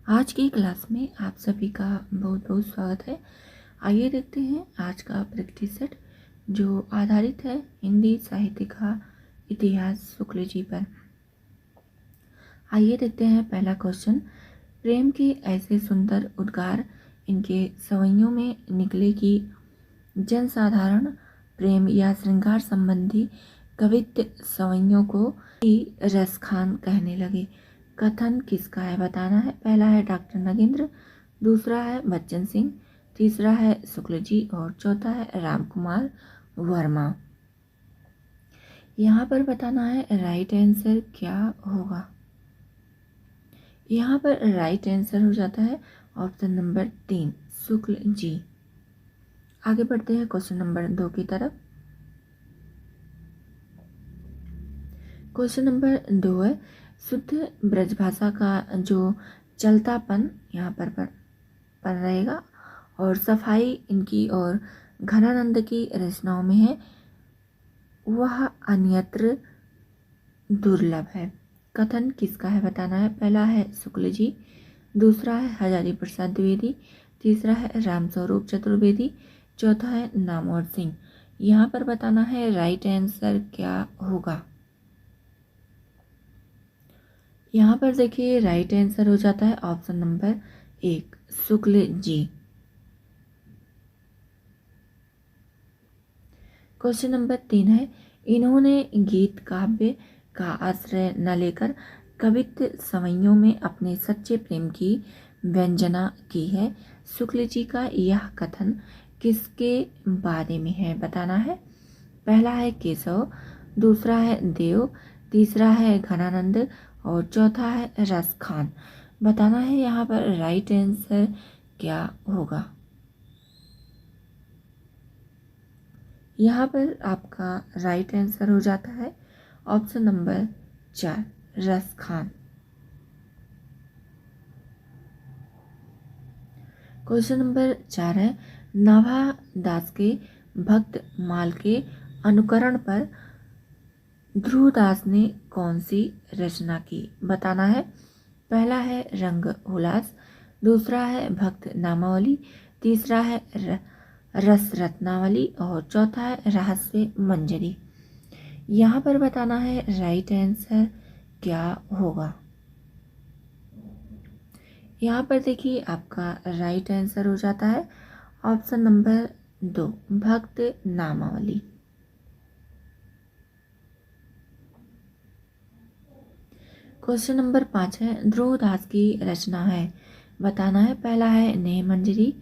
आज की क्लास में आप सभी का बहुत बहुत स्वागत है। आइए देखते हैं आज का प्रैक्टिस सेट जो आधारित है हिंदी साहित्य का इतिहास शुक्ल जी पर। आइए देखते हैं पहला क्वेश्चन। प्रेम के ऐसे सुंदर उद्गार इनके सवैयों में निकले कि जनसाधारण प्रेम या श्रृंगार संबंधी कवित्व सवैयों को ही रसखान कहने लगे। कथन किसका है बताना है। पहला है डॉक्टर नगेंद्र, दूसरा है बच्चन सिंह, तीसरा है शुक्ल जी और चौथा है राम कुमार वर्मा। यहाँ पर बताना है राइट आंसर क्या होगा। यहाँ पर राइट आंसर हो जाता है ऑप्शन नंबर 3 शुक्ल जी। आगे बढ़ते हैं क्वेश्चन नंबर 2 की तरफ। क्वेश्चन नंबर 2 है शुद्ध ब्रजभाषा का जो चलतापन यहाँ पर रहेगा और सफाई इनकी और घनानंद की रचनाओं में है वह अन्यत्र दुर्लभ है। कथन किसका है बताना है। पहला है शुक्ल जी, दूसरा है हजारी प्रसाद द्विवेदी, तीसरा है रामस्वरूप चतुर्वेदी, चौथा है नामवर सिंह। यहाँ पर बताना है राइट आंसर क्या होगा। यहाँ पर देखिए राइट आंसर हो जाता है option number 1 Shukla ji. Question number 3 है इन्होंने गीत काव्य का आश्रय न लेकर कवित्व सवैयों में अपने सच्चे प्रेम की व्यंजना की है। शुक्ल जी का यह कथन किसके बारे में है बताना है। पहला है केशव, दूसरा है देव, तीसरा है घनानंद और चौथा है रसखान। बताना है यहाँ पर राइट आंसर क्या होगा। यहाँ पर आपका राइट आंसर हो जाता है option number 4 Raskhan. Question number 4 है नाभा दास के भक्त माल के अनुकरण पर ध्रुवदास ने कौन सी रचना की बताना है। पहला है रंग हुलास, दूसरा है भक्त नामावली, तीसरा है रस रत्नावली और चौथा है रहस्य मंजरी। यहाँ पर बताना है राइट आंसर क्या होगा। यहाँ पर देखिए आपका राइट आंसर हो जाता है ऑप्शन नंबर 2 भक्त नामावली। क्वेश्चन नंबर 5 है ध्रुवदास की रचना है बताना है। पहला है नेह मंजरी,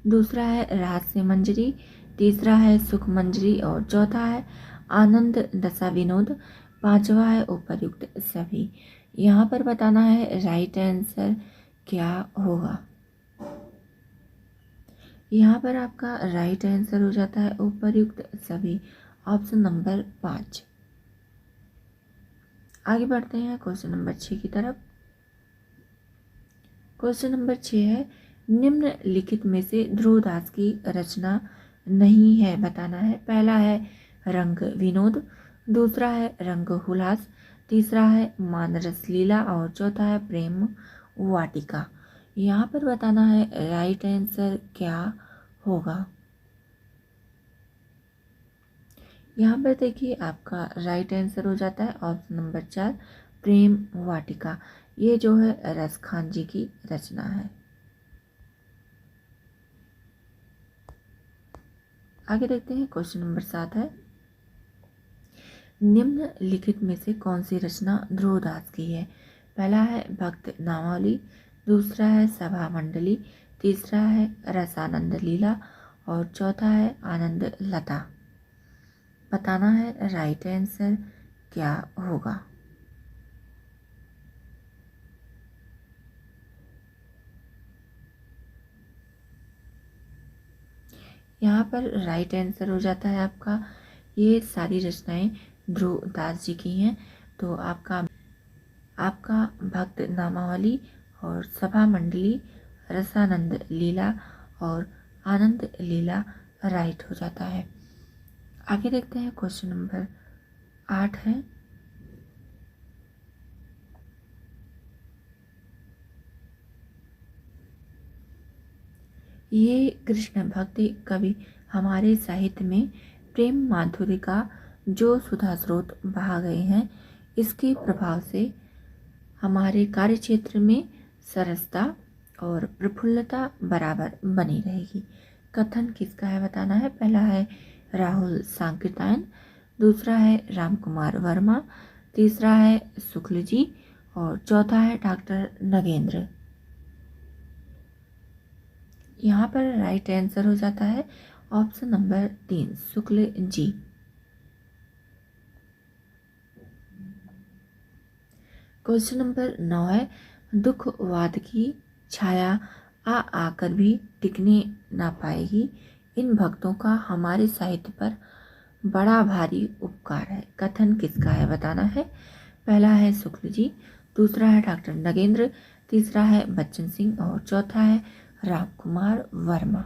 दूसरा है रहस्य मंजरी, तीसरा है सुख मंजरी और चौथा है आनंद दशा विनोद, पांचवा है उपर्युक्त सभी। यहाँ पर बताना है राइट आंसर क्या होगा। यहाँ पर आपका राइट आंसर हो जाता है उपर्युक्त सभी ऑप्शन नंबर 5। आगे बढ़ते हैं क्वेश्चन नंबर 6 की तरफ। क्वेश्चन नंबर 6 है निम्नलिखित में से ध्रुवदास की रचना नहीं है बताना है। पहला है रंग विनोद, दूसरा है रंग हुलास, तीसरा है मानरस लीला और चौथा है प्रेम वाटिका। यहाँ पर बताना है राइट आंसर क्या होगा। यहाँ पर देखिए आपका राइट आंसर हो जाता है ऑप्शन नंबर 4 प्रेम वाटिका। ये जो है रसखान जी की रचना है। आगे देखते हैं क्वेश्चन नंबर 7 है निम्नलिखित में से कौन सी रचना ध्रुवदास की है। पहला है भक्त नामावली, दूसरा है सभा मंडली, तीसरा है रसानंद लीला और चौथा है आनंद लता। बताना है राइट आंसर क्या होगा। यहाँ पर राइट आंसर हो जाता है आपका ये सारी रचनाएं ध्रुवदास जी की हैं। तो आपका भक्त नामावली और सभा मंडली, रसानंद लीला और आनंद लीला राइट हो जाता है। आगे देखते हैं क्वेश्चन नंबर 8 है ये कृष्ण भक्ति कवि हमारे साहित्य में प्रेम माधुर्य का जो सुधा स्रोत बहा गए हैं, इसके प्रभाव से हमारे कार्यक्षेत्र में सरसता और प्रफुल्लता बराबर बनी रहेगी। कथन किसका है बताना है। पहला है राहुल सांकृत्यायन, दूसरा है राम कुमार वर्मा, तीसरा है शुक्ल जी और चौथा है डॉक्टर नगेंद्र। यहाँ पर राइट आंसर हो जाता है option number 3 Shukla ji. Question number 9 है दुखवाद की छाया आकर भी टिकने ना पाएगी, इन भक्तों का हमारे साहित्य पर बड़ा भारी उपकार है। कथन किसका है बताना है। पहला है शुक्ल जी, दूसरा है डॉक्टर नगेंद्र, तीसरा है बच्चन सिंह और चौथा है राम कुमार वर्मा।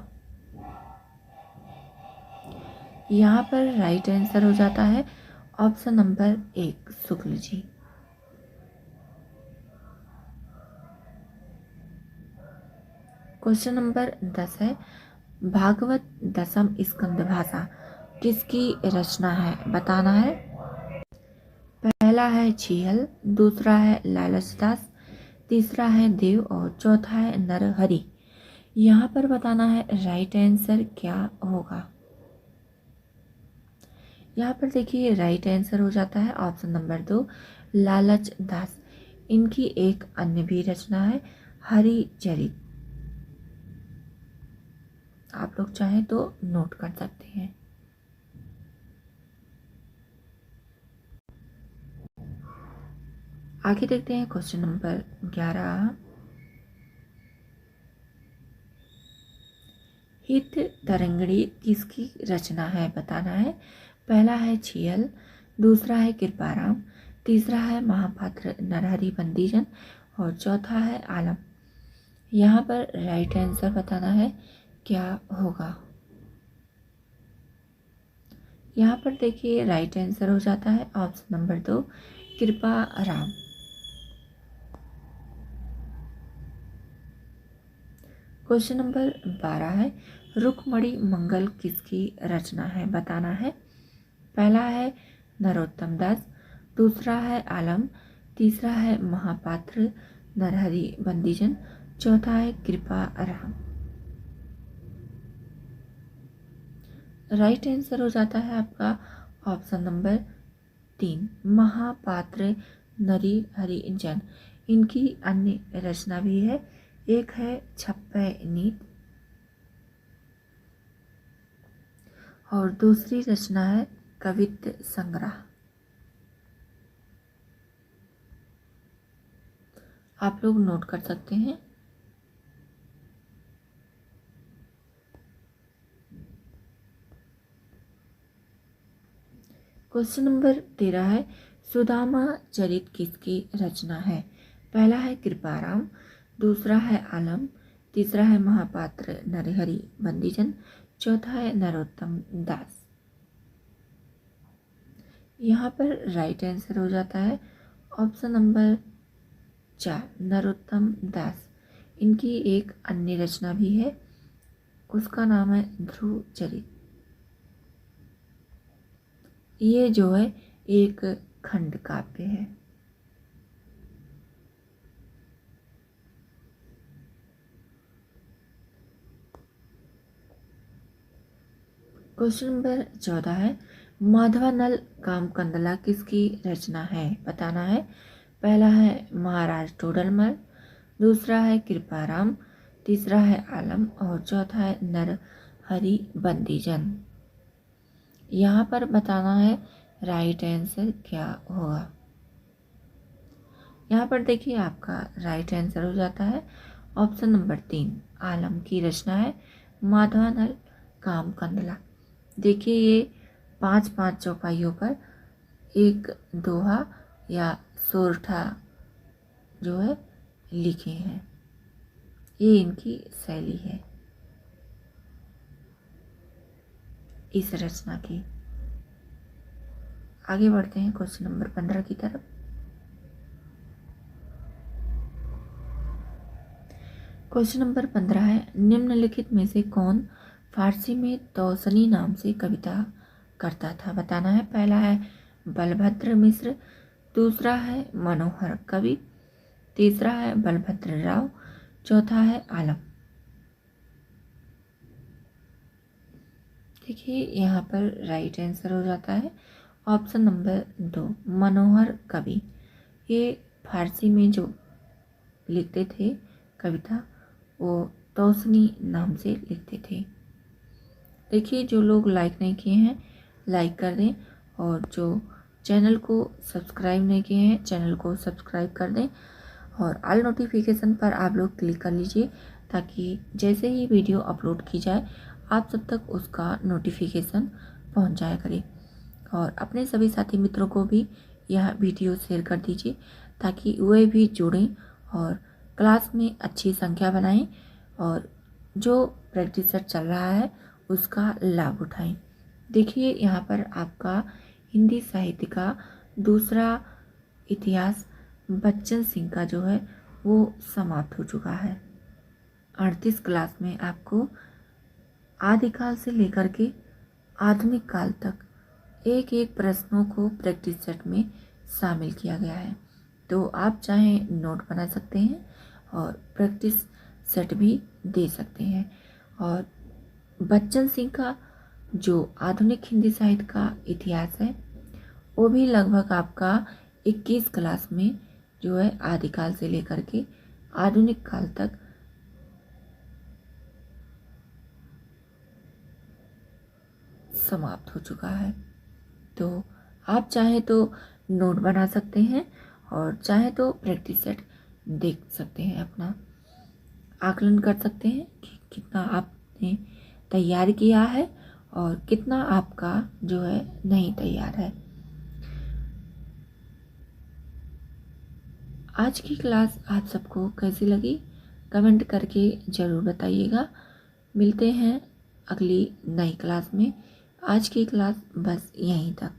यहाँ पर राइट आंसर हो जाता है option number 1 Shukla ji. Question number 10 है भागवत दशम स्कंद भाषा किसकी रचना है बताना है। पहला है छीहल, दूसरा है लालचदास, तीसरा है देव और चौथा है नरहरि। यहाँ पर बताना है राइट आंसर क्या होगा। यहाँ पर देखिए राइट आंसर हो जाता है ऑप्शन नंबर 2 लालचदास। इनकी एक अन्य भी रचना है हरिचरित, आप लोग चाहें तो नोट कर सकते हैं। आगे देखते हैं क्वेश्चन नंबर 11। हित तरंगड़ी किसकी रचना है बताना है। पहला है छीयल, दूसरा है कृपाराम, तीसरा है महापात्र नरहरि बंदीजन और चौथा है आलम। यहाँ पर राइट आंसर बताना है क्या होगा। यहाँ पर देखिए राइट आंसर हो जाता है option number 2 Kriparam. Question number 12 है रुक्मणी मंगल किसकी रचना है बताना है। पहला है नरोत्तम दास, दूसरा है आलम, तीसरा है महापात्र नरहरि बंदीजन, चौथा है कृपाराम। राइट आंसर हो जाता है आपका ऑप्शन नंबर 3 महापात्र नरहरिजन। इनकी अन्य रचना भी है, एक है छप्पय नीत और दूसरी रचना है कवित्त संग्रह। आप लोग नोट कर सकते हैं। क्वेश्चन नंबर 13 है सुदामा चरित किसकी रचना है। पहला है कृपाराम, दूसरा है आलम, तीसरा है महापात्र नरहरि बंदीजन, चौथा है नरोत्तम दास। यहाँ पर राइट आंसर हो जाता है ऑप्शन नंबर 4 नरोत्तम दास। इनकी एक अन्य रचना भी है, उसका नाम है ध्रुव चरित। ये जो है एक खंड काव्य है। क्वेश्चन नंबर 14 है माधवानल कामकंदला किसकी रचना है बताना है। पहला है महाराज टोडरमल, दूसरा है कृपाराम, तीसरा है आलम और चौथा है नरहरि बंदीजन। यहाँ पर बताना है राइट आंसर क्या होगा। यहाँ पर देखिए आपका राइट आंसर हो जाता है ऑप्शन नंबर 3 आलम की रचना है माधवानल कामकंदला। देखिए ये 5-5 चौपाइयों पर एक दोहा या सोरठा जो है लिखे हैं, ये इनकी शैली है इस रचना की। आगे बढ़ते हैं क्वेश्चन नंबर 15 की तरफ। क्वेश्चन नंबर 15 है, निम्नलिखित में से कौन फारसी में तौसनी नाम से कविता करता था? बताना है। पहला है बलभद्र मिश्र, दूसरा है मनोहर कवि, तीसरा है बलभद्र राव, चौथा है आलम। देखिए यहाँ पर राइट आंसर हो जाता है ऑप्शन नंबर 2, मनोहर कवि। ये फारसी में जो लिखते थे कविता वो तौसनी नाम से लिखते थे। देखिए जो लोग लाइक नहीं किए हैं लाइक कर दें, और जो चैनल को सब्सक्राइब नहीं किए हैं चैनल को सब्सक्राइब कर दें, और ऑल नोटिफिकेशन पर आप लोग क्लिक कर लीजिए ताकि जैसे ही वीडियो अपलोड की जाए आप सब तक उसका नोटिफिकेशन पहुंच जाया करे। और अपने सभी साथी मित्रों को भी यह वीडियो शेयर कर दीजिए ताकि वे भी जुड़ें और क्लास में अच्छी संख्या बनाएं और जो प्रैक्टिस सेट चल रहा है उसका लाभ उठाएं। देखिए यहाँ पर आपका हिंदी साहित्य का दूसरा इतिहास बच्चन सिंह का जो है वो समाप्त हो चुका है। 38 क्लास में आपको आदिकाल से लेकर के आधुनिक काल तक एक एक प्रश्नों को प्रैक्टिस सेट में शामिल किया गया है। तो आप चाहें नोट बना सकते हैं और प्रैक्टिस सेट भी दे सकते हैं। और बच्चन सिंह का जो आधुनिक हिंदी साहित्य का इतिहास है वो भी लगभग आपका 21 क्लास में जो है आदिकाल से लेकर के आधुनिक काल तक समाप्त हो चुका है। तो आप चाहे तो नोट बना सकते हैं और चाहे तो प्रैक्टिस सेट देख सकते हैं, अपना आकलन कर सकते हैं कि कितना आपने तैयार किया है और कितना आपका जो है नहीं तैयार है। आज की क्लास आप सबको कैसी लगी कमेंट करके ज़रूर बताइएगा। मिलते हैं अगली नई क्लास में। आज की क्लास बस यहीं तक।